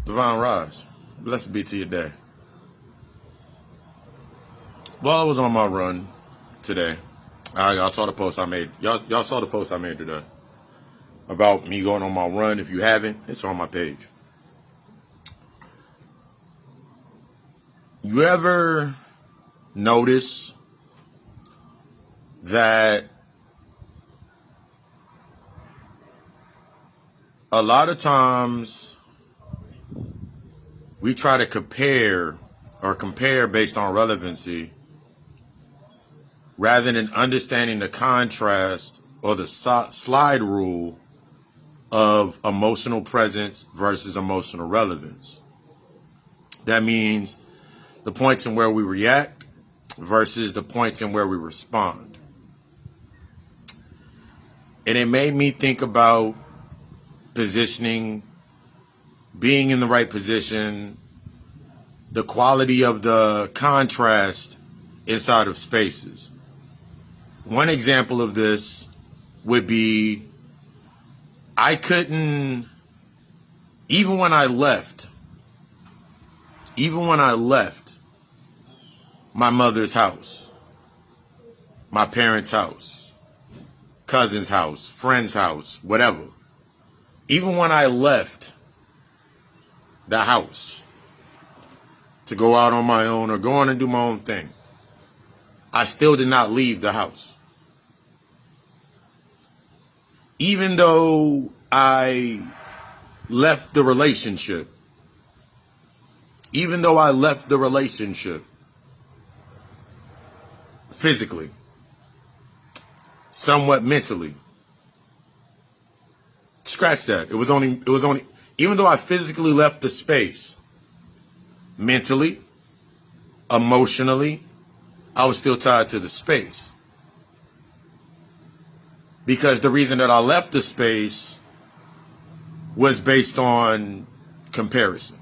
Divine Rise. Blessed be to your day. Well, I was on my run today. Y'all saw the post I made. Y'all saw the post I made today about me going on my run. If you haven't, it's on my page. You ever notice that a lot of times we try to compare based on relevancy rather than understanding the contrast or the slide rule of emotional presence versus emotional relevance? That means the points in where we react versus the points in where we respond. And it made me think about positioning, being in the right position, the quality of the contrast inside of spaces. One example of this would be, I couldn't, even when I left my mother's house, my parents' house, cousin's house, friend's house, whatever. Even when I left the house to go out on my own or go on and do my own thing, I still did not leave the house. Even though I left the relationship, physically, somewhat mentally. Scratch that. It was only, even though I physically left the space, mentally, emotionally, I was still tied to the space. Because the reason that I left the space was based on comparison.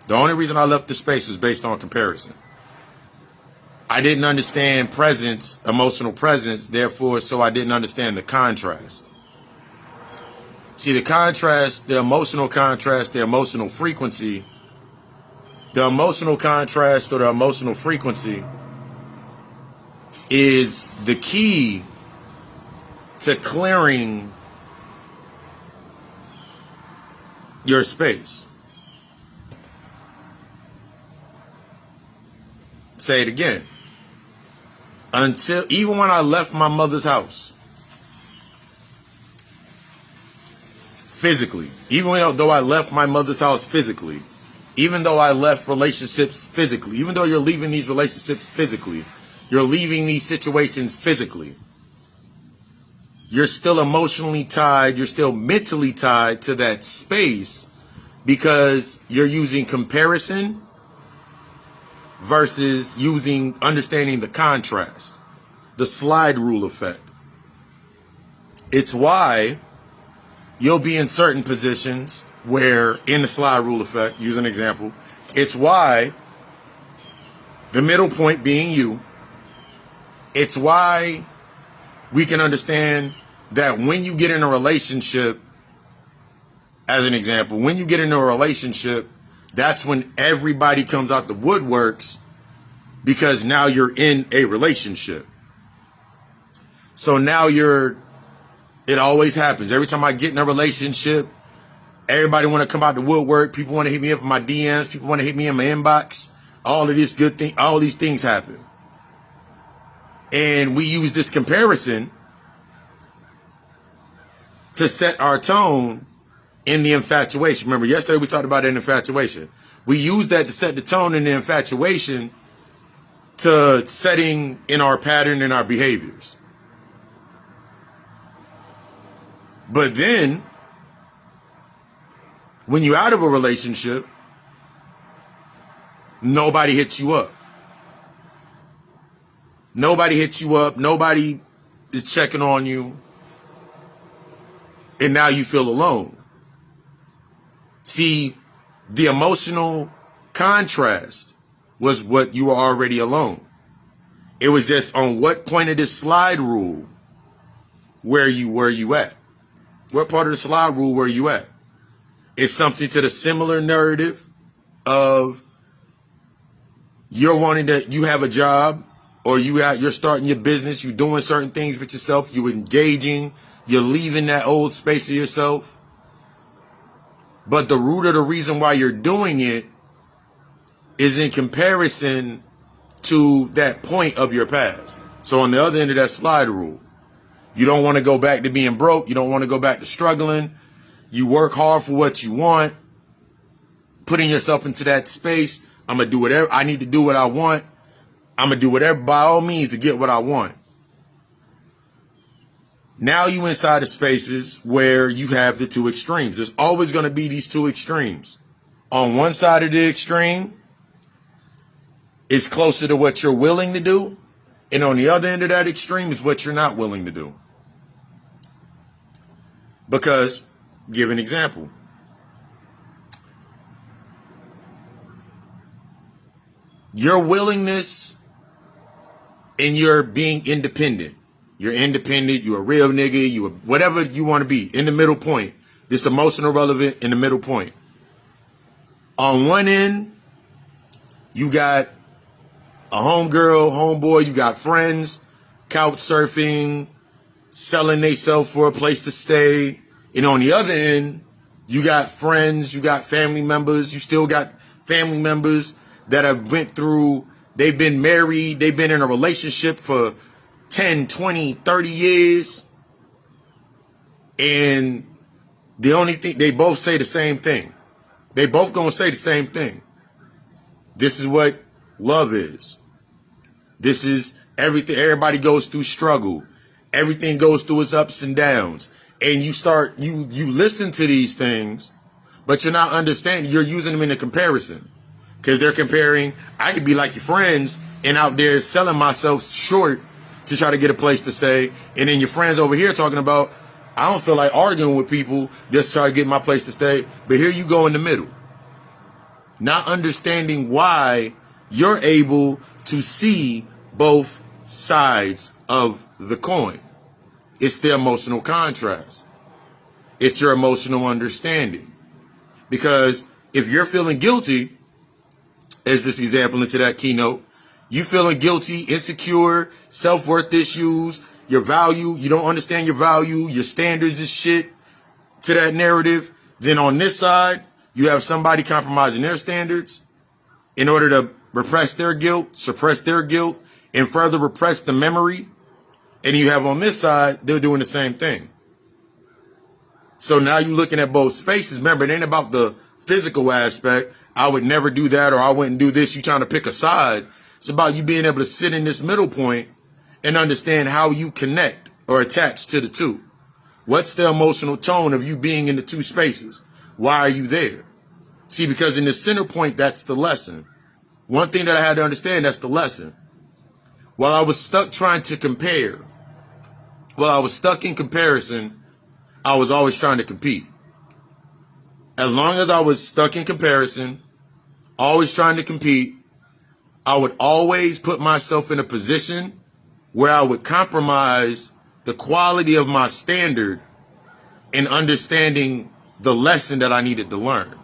The only reason I left the space was based on comparison. I didn't understand presence, emotional presence, therefore, so I didn't understand the contrast. See, the contrast, the emotional contrast, the emotional frequency, the emotional contrast or the emotional frequency is the key to clearing your space. Say it again. Even when I left my mother's house, physically, even though I left my mother's house physically, even though I left relationships physically, even though you're leaving these relationships physically, you're leaving these situations physically, you're still emotionally tied, you're still mentally tied to that space because you're using comparison versus understanding the contrast, the slide rule effect. It's why you'll be in certain positions where, in the slide rule effect, use an example, it's why the middle point being you, it's why we can understand that when you get in a relationship, as an example, when you get into a relationship, that's when everybody comes out the woodworks because now you're in a relationship. So now it always happens. Every time I get in a relationship, everybody want to come out the woodwork. People want to hit me up in my DMs. People want to hit me in my inbox. All of this good thing, all these things happen. And we use this comparison to set our tone in the infatuation. Remember, yesterday we talked about an infatuation. We use that to set the tone in the infatuation to setting in our pattern and our behaviors. But then, when you're out of a relationship, nobody hits you up. Nobody hits you up. Nobody is checking on you. And now you feel alone. See, the emotional contrast was what you were already alone. It was just on what point of this slide rule where you at. What part of the slide rule were you at? It's something to the similar narrative of you have a job, or you're starting your business, you're doing certain things with yourself, you're engaging, you're leaving that old space of yourself. But the root of the reason why you're doing it is in comparison to that point of your past. So on the other end of that slide rule, you don't want to go back to being broke. You don't want to go back to struggling. You work hard for what you want, putting yourself into that space. I'm going to do whatever. I need to do what I want. I'm going to do whatever by all means to get what I want. Now you inside of spaces where you have the two extremes. There's always going to be these two extremes. On one side of the extreme, it's closer to what you're willing to do. And on the other end of that extreme is what you're not willing to do. Because, give an example. Your willingness and your being independent. You're independent, you're a real nigga, you whatever you want to be, in the middle point. This emotional relevant in the middle point. On one end, you got a homegirl, homeboy, you got friends, couch surfing, selling themselves for a place to stay. And on the other end, you got friends, you got family members, you still got family members that have went through, they've been married, they've been in a relationship for 10, 20, 30 years. And the only thing, they both say the same thing. They both gonna say the same thing. This is what love is. This is everything. Everybody goes through struggle. Everything goes through its ups and downs. And you listen to these things, but you're not understanding. You're using them in a comparison. Because they're comparing, I could be like your friends and out there selling myself short to try to get a place to stay. And then your friends over here talking about, I don't feel like arguing with people just to try to get my place to stay. But here you go in the middle. Not understanding why you're able to see both sides of the coin. It's the emotional contrast. It's your emotional understanding. Because if you're feeling guilty, as this example into that keynote, you feeling guilty, insecure, self-worth issues, your value, you don't understand your value, your standards is shit to that narrative, then on this side, you have somebody compromising their standards in order to repress their guilt, suppress their guilt, and further repress the memory. And you have on this side, they're doing the same thing. So now you're looking at both spaces. Remember, it ain't about the physical aspect. I would never do that, or I wouldn't do this. You're trying to pick a side. It's about you being able to sit in this middle point and understand how you connect or attach to the two. What's the emotional tone of you being in the two spaces? Why are you there? See, because in the center point, that's the lesson. One thing that I had to understand, that's the lesson. While I was stuck trying to compare, while I was stuck in comparison, I was always trying to compete. As long as I was stuck in comparison, always trying to compete, I would always put myself in a position where I would compromise the quality of my standard in understanding the lesson that I needed to learn.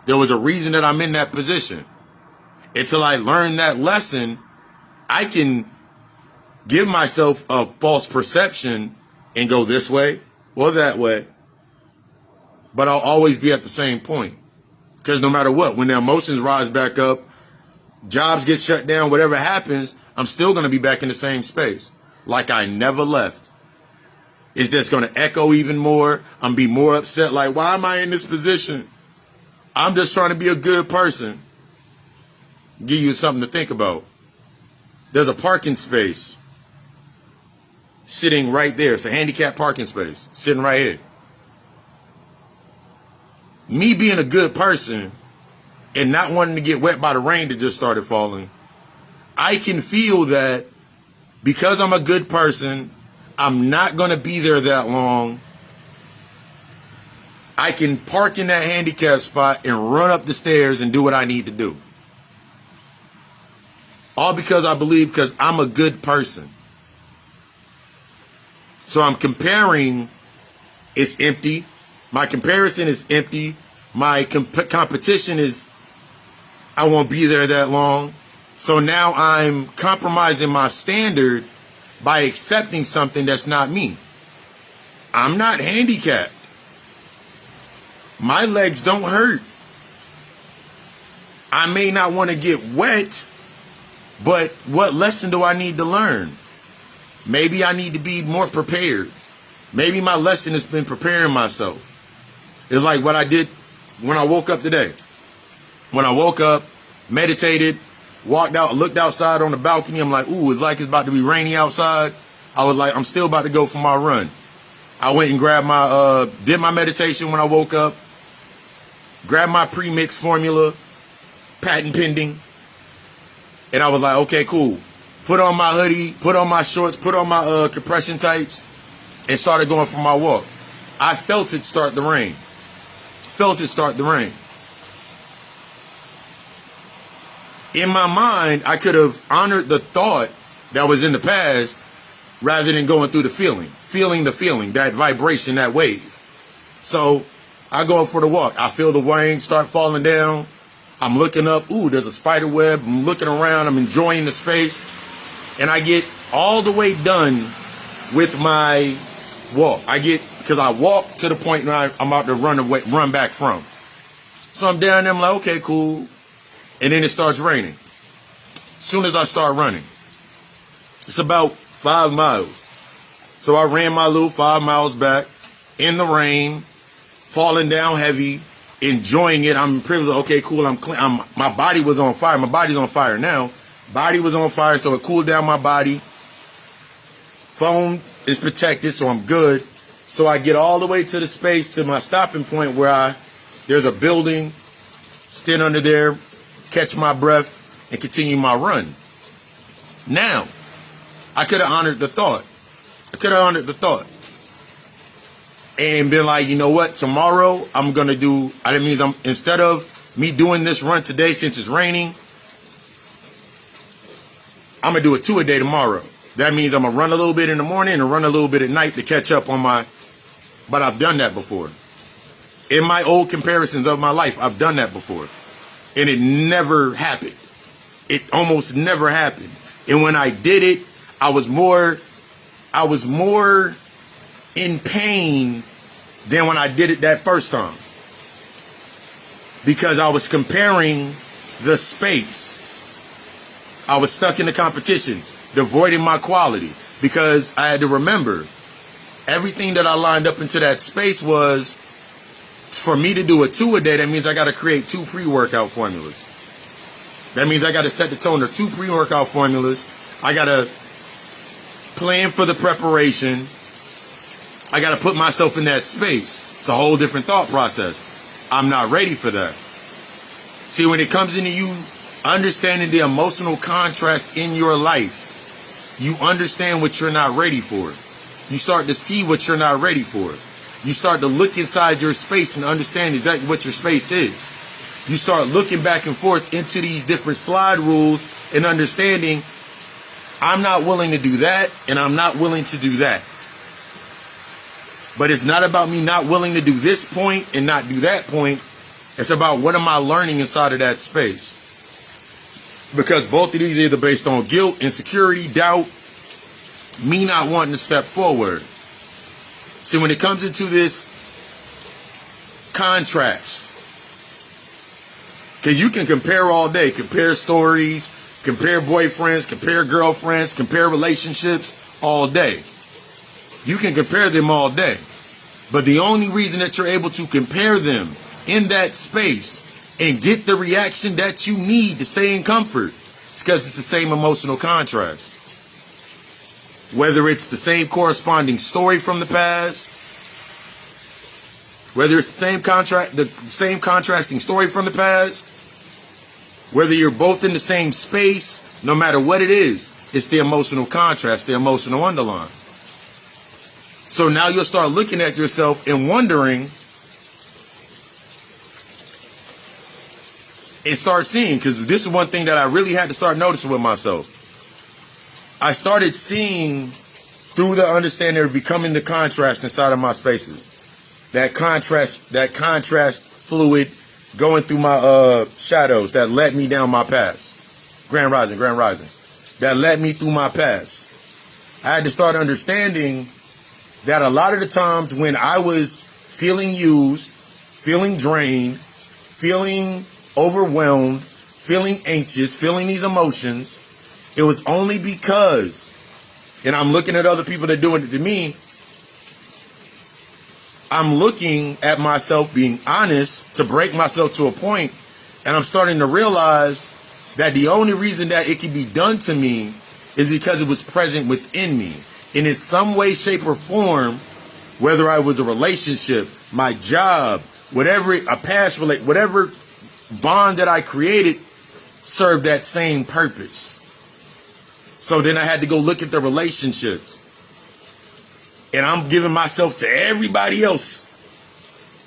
There was a reason that I'm in that position. Until I learn that lesson, I can give myself a false perception and go this way or that way. But I'll always be at the same point. Because no matter what, when the emotions rise back up, jobs get shut down, whatever happens, I'm still going to be back in the same space. Like I never left. It's just going to echo even more. I'm going to be more upset. Like, why am I in this position? I'm just trying to be a good person. Give you something to think about. There's a parking space sitting right there. It's a handicapped parking space sitting right here. Me being a good person and not wanting to get wet by the rain that just started falling, I can feel that because I'm a good person, I'm not going to be there that long. I can park in that handicap spot and run up the stairs and do what I need to do. All because I believe because I'm a good person. So I'm comparing, it's empty. My comparison is empty. My competition is, I won't be there that long. So now I'm compromising my standard by accepting something that's not me. I'm not handicapped. My legs don't hurt. I may not want to get wet, but what lesson do I need to learn? Maybe I need to be more prepared. Maybe my lesson has been preparing myself. It's like what I did when I woke up today. When I woke up, meditated, walked out, looked outside on the balcony. I'm like, ooh, it's like it's about to be rainy outside. I was like, I'm still about to go for my run. I went and grabbed my, did my meditation when I woke up. Grabbed my pre-mix formula, patent pending. And I was like, okay, cool. Put on my hoodie, put on my shorts, put on my compression tights, and started going for my walk. I felt it start to rain. Felt it start to rain. In my mind, I could have honored the thought that was in the past rather than going through the feeling. Feeling the feeling, that vibration, that wave. So I go for the walk. I feel the rain start falling down. I'm looking up. Ooh, there's a spider web. I'm looking around. I'm enjoying the space. And I get all the way done with my walk. Because I walk to the point where I'm about to run back from. So I'm down there. I'm like, okay, cool. And then it starts raining. As soon as I start running, it's about 5 miles. So I ran my little 5 miles back in the rain, falling down heavy, enjoying it. I'm privileged. Okay, cool. My body was on fire. My body's on fire now. Body was on fire, so it cooled down my body. Phone is protected, so I'm good. So I get all the way to the space, to my stopping point where there's a building, stand under there, catch my breath, and continue my run. Now, I could have honored the thought. And been like, you know what? Tomorrow, I'm going to do, that means instead of me doing this run today since it's raining, I'm going to do a 2-a-day tomorrow. That means I'm going to run a little bit in the morning and run a little bit at night to catch up on but I've done that before. In my old comparisons of my life, I've done that before. And it never happened. It almost never happened. And when I did it, I was more in pain than when I did it that first time. Because I was comparing the space. I was stuck in the competition, devoiding my quality. Because I had to remember, everything that I lined up into that space was, for me to do a 2-a-day, that means I got to create 2 pre-workout formulas. That means I got to set the tone of 2 pre-workout formulas. I got to plan for the preparation. I got to put myself in that space. It's a whole different thought process. I'm not ready for that. See, when it comes into you understanding the emotional contrast in your life, you understand what you're not ready for. You start to see what you're not ready for. You start to look inside your space and understand exactly what your space is. You start looking back and forth into these different slide rules and understanding, I'm not willing to do that, and I'm not willing to do that. But it's not about me not willing to do this point and not do that point. It's about what am I learning inside of that space. Because both of these are either based on guilt, insecurity, doubt, me not wanting to step forward. See, when it comes into this contrast, because you can compare all day, compare stories, compare boyfriends, compare girlfriends, compare relationships all day. You can compare them all day. But the only reason that you're able to compare them in that space and get the reaction that you need to stay in comfort is because it's the same emotional contrast. Whether it's the same corresponding story from the past, whether it's the same contrasting story from the past, whether you're both in the same space, no matter what it is, it's the emotional contrast, the emotional underline. So now you'll start looking at yourself and wondering and start seeing, because this is one thing that I really had to start noticing with myself. I started seeing through the understanding of becoming the contrast inside of my spaces. That contrast fluid going through my shadows that led me down my paths. Grand rising. That led me through my paths. I had to start understanding that a lot of the times when I was feeling used, feeling drained, feeling overwhelmed, feeling anxious, feeling these emotions, it was only because, and I'm looking at other people that are doing it to me, I'm looking at myself being honest to break myself to a point, and I'm starting to realize that the only reason that it can be done to me is because it was present within me. And in some way, shape, or form, whether I was a relationship, my job, whatever, a past relate, whatever bond that I created served that same purpose. So then I had to go look at the relationships. And I'm giving myself to everybody else,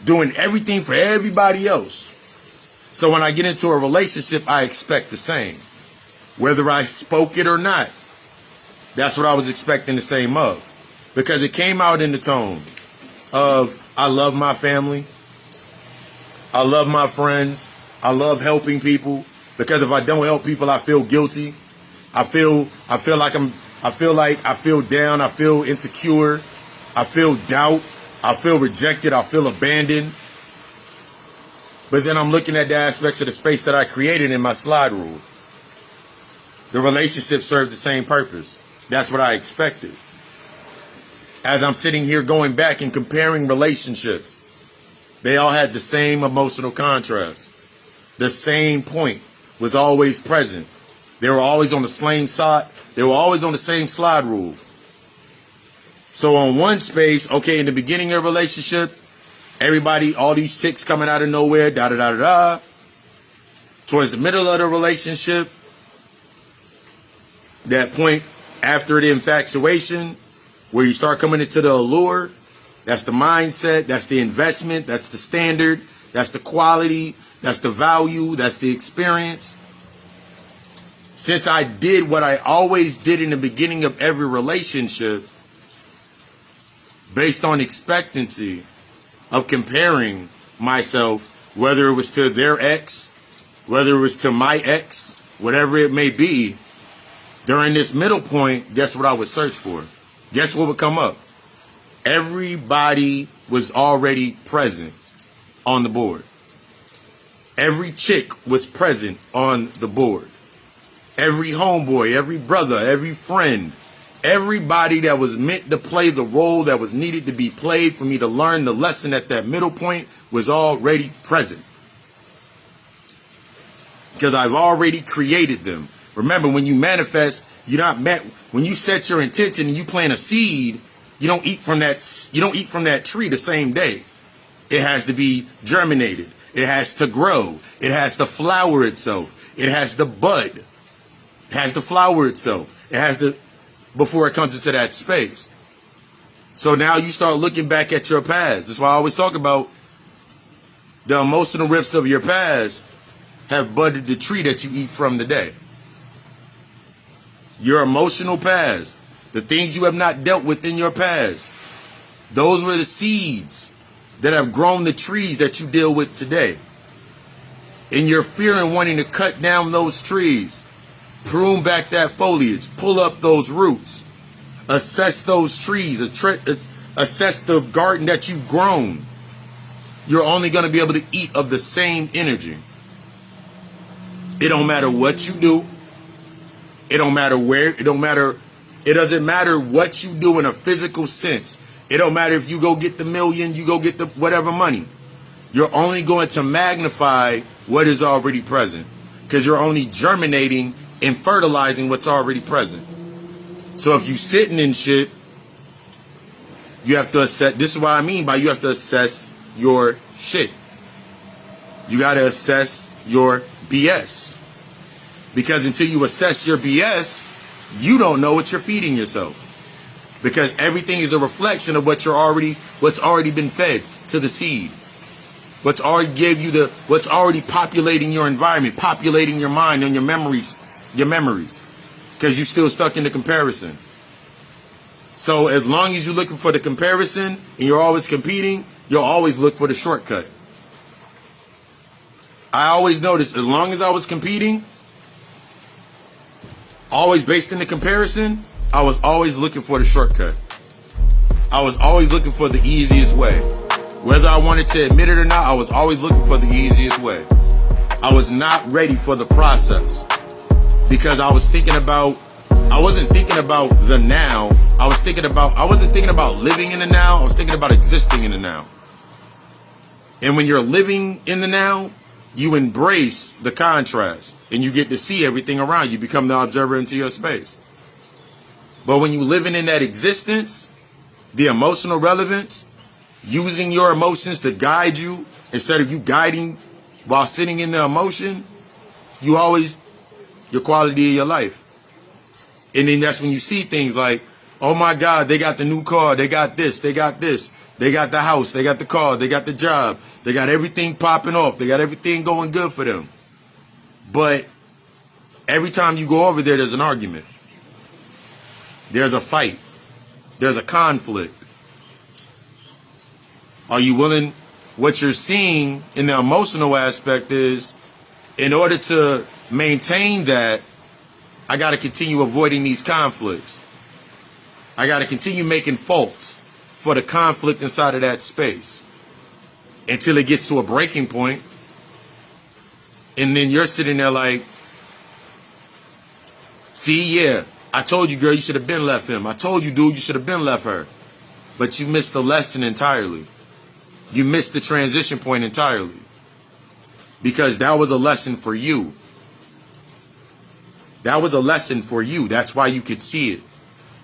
doing everything for everybody else. So when I get into a relationship, I expect the same. Whether I spoke it or not, that's what I was expecting the same of. Because it came out in the tone of, I love my family, I love my friends, I love helping people. Because if I don't help people, I feel guilty. I feel down, I feel insecure, I feel doubt, I feel rejected, I feel abandoned. But then I'm looking at the aspects of the space that I created in my slide rule. The relationship served the same purpose. That's what I expected. As I'm sitting here going back and comparing relationships, they all had the same emotional contrast. The same point was always present. They were always on the same side. They were always on the same slide rule. So on one space, okay, in the beginning of a relationship, everybody, all these chicks coming out of nowhere, da-da-da-da-da. Towards the middle of the relationship, that point after the infatuation, where you start coming into the allure, that's the mindset, that's the investment, that's the standard, that's the quality, that's the value, that's the experience. Since I did what I always did in the beginning of every relationship, based on expectancy of comparing myself, whether it was to their ex, whether it was to my ex, whatever it may be, during this middle point, guess what I would search for? Guess what would come up? Everybody was already present on the board. Every chick was present on the board. Every homeboy, every brother, every friend, everybody that was meant to play the role that was needed to be played for me to learn the lesson at that middle point was already present. Because I've already created them. Remember, when you manifest, you're not met. When you set your intention and you plant a seed, you don't eat from that tree the same day. It has to be germinated. It has to grow. It has to flower itself. It has to bud. It has to flower itself. It has to, before it comes into that space. So now you start looking back at your past. That's why I always talk about the emotional rifts of your past have budded the tree that you eat from today. Your emotional past, the things you have not dealt with in your past, those were the seeds that have grown the trees that you deal with today. In your fear and wanting to cut down those trees, prune back that foliage, pull up those roots, assess those trees, assess the garden that you've grown, you're only going to be able to eat of the same energy. It don't matter what you do. It don't matter where. It doesn't matter what you do in a physical sense. It don't matter if you go get the million, you go get the whatever money. You're only going to magnify what is already present. Because you're only germinating and fertilizing what's already present. So if you sitting in shit, you have to assess. This is what I mean by you have to assess your shit. You got to assess your BS. Because until you assess your BS, you don't know what you're feeding yourself. Because everything is a reflection of what's already been fed to the seed. What's already populating your environment, populating your mind and your memories. Because you're still stuck in the comparison. So as long as you're looking for the comparison and you're always competing, you'll always look for the shortcut. I always noticed, as long as I was competing, always based in the comparison, I was always looking for the shortcut. I was always looking for the easiest way. Whether I wanted to admit it or not, I was always looking for the easiest way. I was not ready for the process because I wasn't thinking about the now. I wasn't thinking about living in the now. I was thinking about existing in the now. And when you're living in the now, you embrace the contrast and you get to see everything around you. You become the observer into your space. But when you're living in that existence, the emotional relevance, using your emotions to guide you instead of you guiding while sitting in the emotion, your quality of your life. And then that's when you see things like, oh my God, they got the new car, they got this, they got this, they got the house, they got the car, they got the job, they got everything popping off, they got everything going good for them. But every time you go over there, there's an argument. There's a fight. There's a conflict. Are you willing? What you're seeing in the emotional aspect is, in order to maintain that, I got to continue avoiding these conflicts. I got to continue making faults for the conflict inside of that space until it gets to a breaking point. And then you're sitting there like, see, yeah, I told you, girl, you should have been left him. I told you, dude, you should have been left her. But you missed the lesson entirely. You missed the transition point entirely. Because that was a lesson for you. That was a lesson for you. That's why you could see it.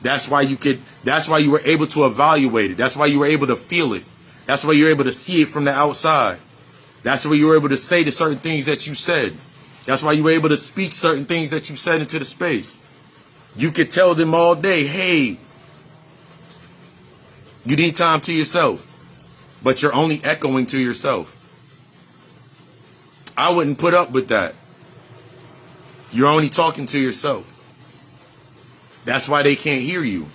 That's why you were able to evaluate it. That's why you were able to feel it. That's why you were able to see it from the outside. That's why you were able to say the certain things that you said. That's why you were able to speak certain things that you said into the space. You could tell them all day, hey, you need time to yourself. But you're only echoing to yourself. I wouldn't put up with that. You're only talking to yourself. That's why they can't hear you.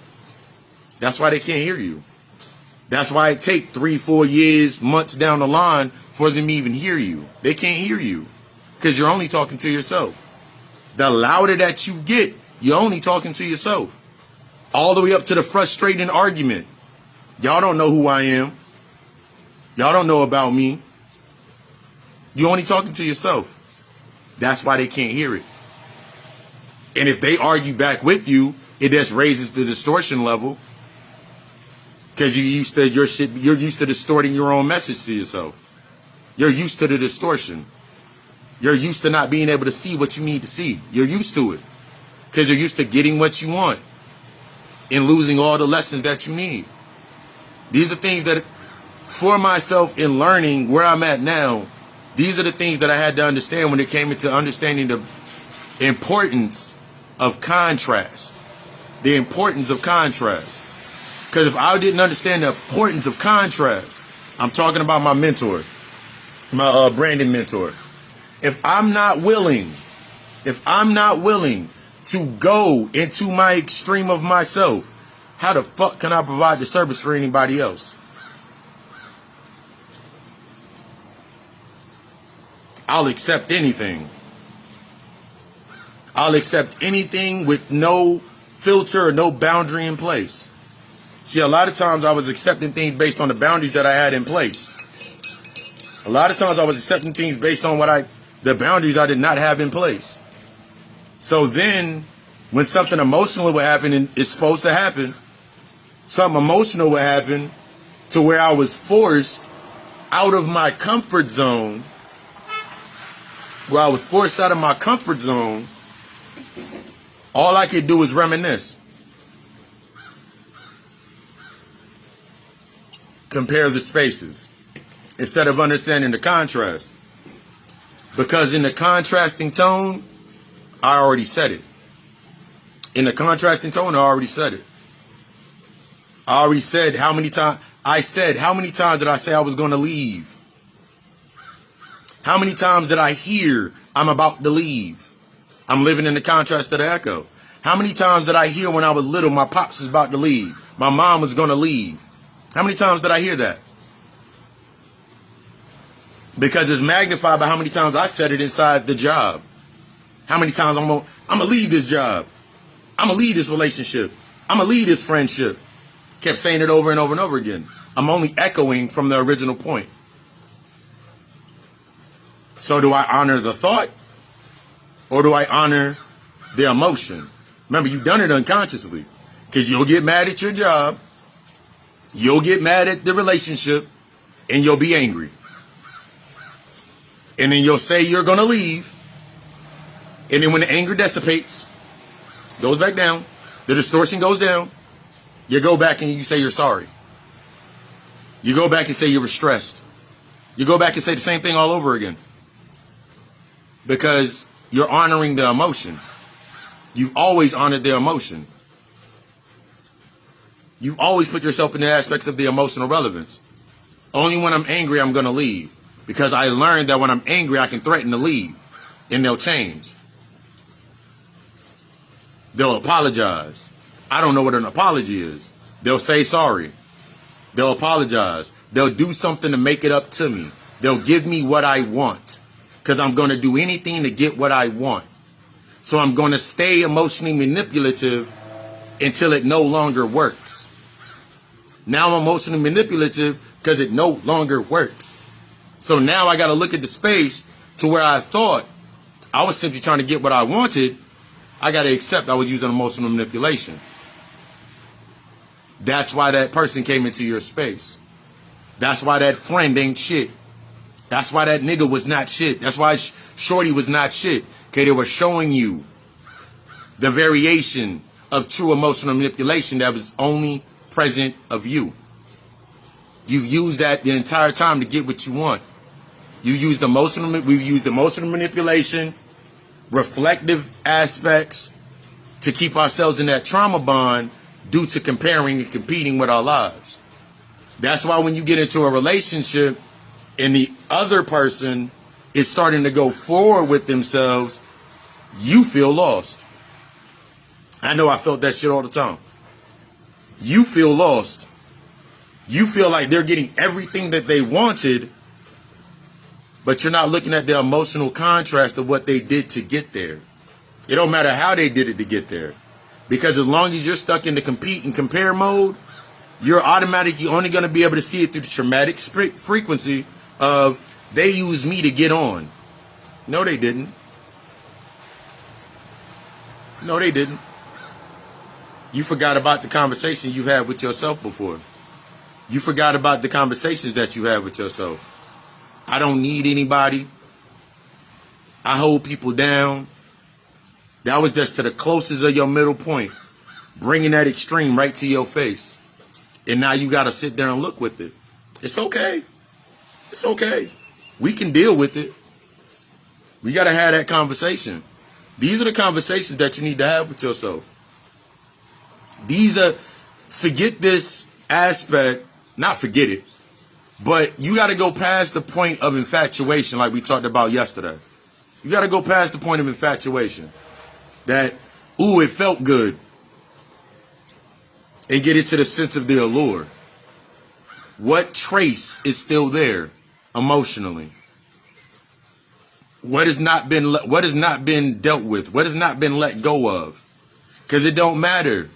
That's why they can't hear you. That's why it takes 3-4 years, months down the line for them to even hear you. They can't hear you because you're only talking to yourself. The louder that you get, you're only talking to yourself. All the way up to the frustrating argument. Y'all don't know who I am. Y'all don't know about me. You're only talking to yourself. That's why they can't hear it. And if they argue back with you, it just raises the distortion level. Because you're used to distorting your own message to yourself. You're used to the distortion. You're used to not being able to see what you need to see. You're used to it. Because you're used to getting what you want and losing all the lessons that you need. These are things that, for myself in learning where I'm at now, these are the things that I had to understand when it came into understanding the importance of contrast. The importance of contrast. Because if I didn't understand the importance of contrast, I'm talking about my mentor, my branding mentor. If I'm not willing to go into my extreme of myself, how the fuck can I provide the service for anybody else? I'll accept anything. I'll accept anything with no filter or no boundary in place. See, a lot of times I was accepting things based on the boundaries that I had in place. A lot of times I was accepting things based on the boundaries I did not have in place. So then, when something emotional would happen, and it's supposed to happen, something emotional would happen to where I was forced out of my comfort zone, all I could do is reminisce. Compare the spaces instead of understanding the contrast. Because in the contrasting tone, I already said it. In the contrasting tone, I already said it. I already said how many times. How many times did I say I was going to leave? How many times did I hear I'm about to leave? I'm living in the contrast of the echo. How many times did I hear when I was little, my pops is about to leave? My mom was going to leave. How many times did I hear that? Because it's magnified by how many times I said it inside the job. How many times I'm gonna leave this job. I'm gonna leave this relationship. I'm gonna leave this friendship. Kept saying it over and over and over again. I'm only echoing from the original point. So do I honor the thought? Or do I honor the emotion? Remember, you've done it unconsciously. Because you'll get mad at your job. You'll get mad at the relationship. And you'll be angry. And then you'll say you're going to leave. And then when the anger dissipates, goes back down, the distortion goes down, you go back and you say you're sorry. You go back and say you were stressed. You go back and say the same thing all over again. Because you're honoring the emotion. You've always honored the emotion. You've always put yourself in the aspects of the emotional relevance. Only when I'm angry, I'm going to leave. Because I learned that when I'm angry, I can threaten to leave. And they'll change. They'll apologize. I don't know what an apology is. They'll say sorry. They'll apologize. They'll do something to make it up to me. They'll give me what I want. Because I'm going to do anything to get what I want. So I'm going to stay emotionally manipulative until it no longer works. Now I'm emotionally manipulative because it no longer works. So now I got to look at the space to where I thought I was simply trying to get what I wanted. I got to accept I was using emotional manipulation. That's why that person came into your space. That's why that friend ain't shit. That's why that nigga was not shit. That's why Shorty was not shit. Okay, they were showing you the variation of true emotional manipulation that was only present of you. You've used that the entire time to get what you want. We've used emotional manipulation, reflective aspects to keep ourselves in that trauma bond due to comparing and competing with our lives. That's why when you get into a relationship and the other person is starting to go forward with themselves, you feel lost. I know I felt that shit all the time. You feel lost. You feel like they're getting everything that they wanted, but you're not looking at the emotional contrast of what they did to get there. It don't matter how they did it to get there. Because as long as you're stuck in the compete and compare mode, you're automatically only going to be able to see it through the traumatic frequency of they used me to get on. No, they didn't. No, they didn't. You forgot about the conversation you've had with yourself before. You forgot about the conversations that you had with yourself. I don't need anybody. I hold people down. That was just to the closest of your middle point. Bringing that extreme right to your face. And now you got to sit there and look with it. It's okay. It's okay. We can deal with it. We got to have that conversation. These are the conversations that you need to have with yourself. Forget this aspect, not forget it, but you got to go past the point of infatuation like we talked about yesterday. You got to go past the point of infatuation. That, ooh, it felt good. And get into the sense of the allure. What trace is still there emotionally? What has not been dealt with? What has not been let go of? Because it don't matter.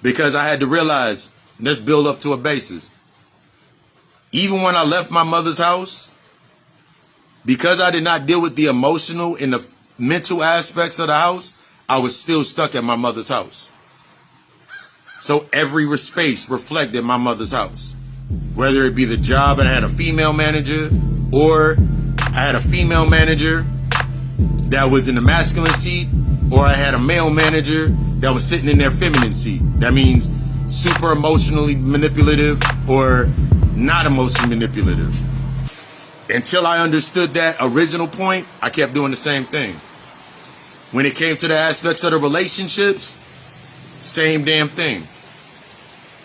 Because I had to realize, let's build up to a basis. Even when I left my mother's house, because I did not deal with the emotional and the mental aspects of the house, I was still stuck at my mother's house. So every space reflected my mother's house. Whether it be the job and I had a female manager, or I had a female manager that was in the masculine seat, or I had a male manager that was sitting in their feminine seat. That means super emotionally manipulative or not emotionally manipulative. Until I understood that original point, I kept doing the same thing. When it came to the aspects of the relationships, same damn thing.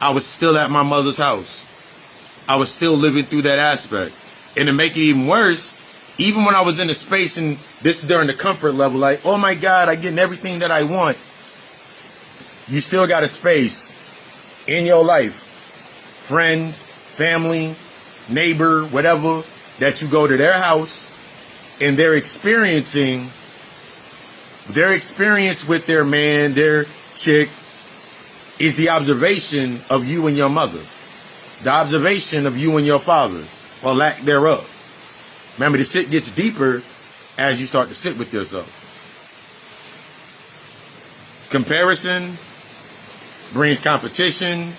I was still at my mother's house. I was still living through that aspect. And to make it even worse, even when I was in a space, and this is during the comfort level, like, oh my God, I'm getting everything that I want. You still got a space in your life. Friend, family, neighbor, whatever, that you go to their house and their experience with their man, their chick, is the observation of you and your mother. The observation of you and your father, or lack thereof. Remember, the shit gets deeper as you start to sit with yourself. Comparison brings competition,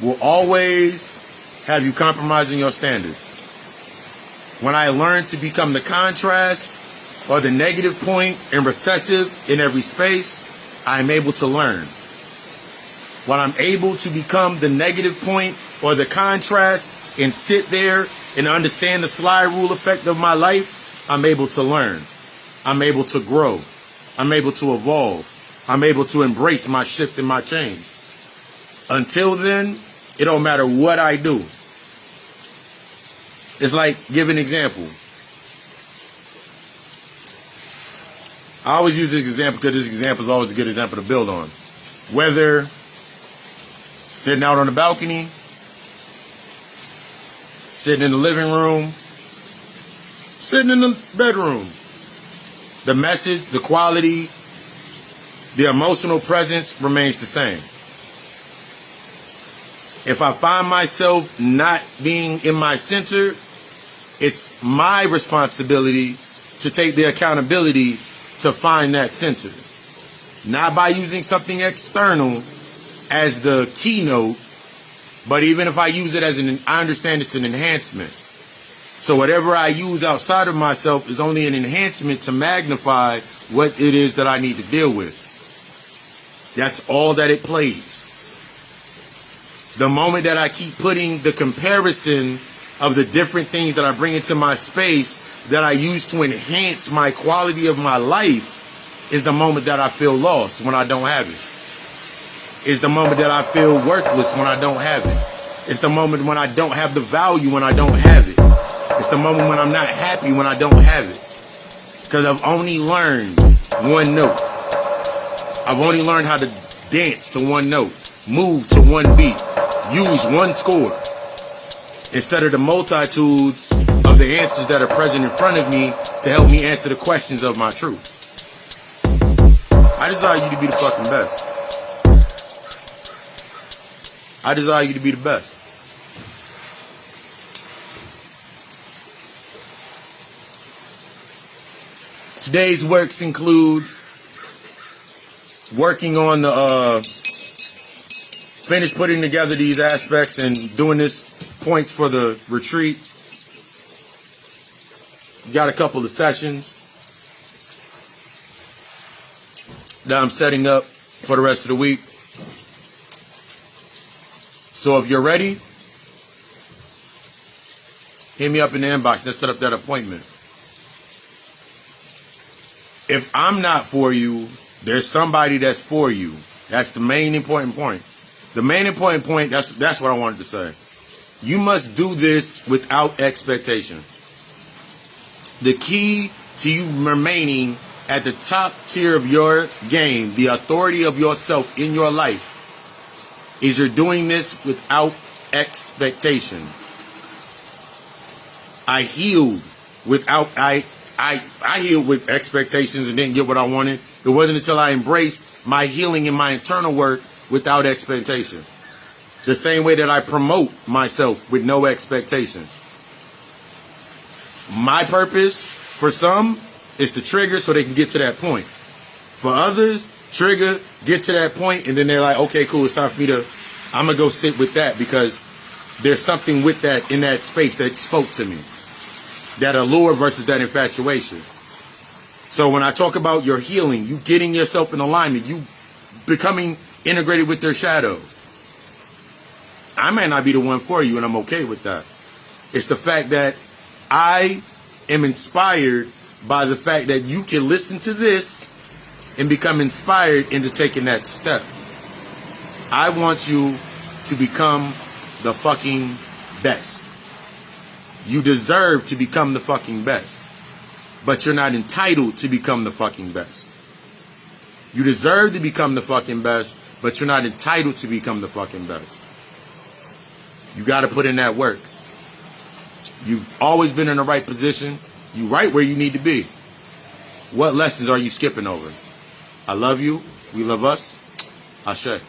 will always have you compromising your standard. When I learned to become the contrast or the negative point and recessive in every space, I'm able to learn. When I'm able to become the negative point or the contrast and sit there and understand the slide rule effect of my life, I'm able to learn. I'm able to grow. I'm able to evolve. I'm able to embrace my shift and my change. Until then, it don't matter what I do. It's like, give an example. I always use this example because this example is always a good example to build on. Whether sitting out on the balcony, sitting in the living room, sitting in the bedroom, the message, the quality, the emotional presence remains the same. If I find myself not being in my center, it's my responsibility to take the accountability to find that center. Not by using something external as the keynote, but even if I use it as I understand it's an enhancement. So whatever I use outside of myself is only an enhancement to magnify what it is that I need to deal with. That's all that it plays. The moment that I keep putting the comparison of the different things that I bring into my space that I use to enhance my quality of my life is the moment that I feel lost when I don't have it. It's the moment that I feel worthless when I don't have it. It's the moment when I don't have the value when I don't have it. It's the moment when I'm not happy when I don't have it. Because I've only learned one note. I've only learned how to dance to one note, move to one beat, use one score, instead of the multitudes of the answers that are present in front of me to help me answer the questions of my truth. I desire you to be the fucking best. I desire you to be the best. Today's works include working on the finish putting together these aspects and doing this points for the retreat. Got a couple of sessions that I'm setting up for the rest of the week. So if you're ready, hit me up in the inbox. Let's set up that appointment. If I'm not for you, there's somebody that's for you. That's the main important point. The main important point, that's what I wanted to say. You must do this without expectation. The key to you remaining at the top tier of your game, the authority of yourself in your life, is you're doing this without expectation. I healed without, I healed with expectations and didn't get what I wanted. It wasn't until I embraced my healing and my internal work without expectation. The same way that I promote myself with no expectation. My purpose for some is to trigger so they can get to that point. For others, trigger, get to that point, and then they're like, okay, cool, it's time for me to, I'm going to go sit with that because there's something with that in that space that spoke to me. That allure versus that infatuation. So when I talk about your healing, you getting yourself in alignment, you becoming integrated with their shadow. I may not be the one for you, and I'm okay with that. It's the fact that I am inspired by the fact that you can listen to this and become inspired into taking that step. I want you to become the fucking best. You deserve to become the fucking best. But you're not entitled to become the fucking best. You deserve to become the fucking best, but you're not entitled to become the fucking best. You got to put in that work. You've always been in the right position. You right where you need to be. What lessons are you skipping over? I love you. We love us. Ashe.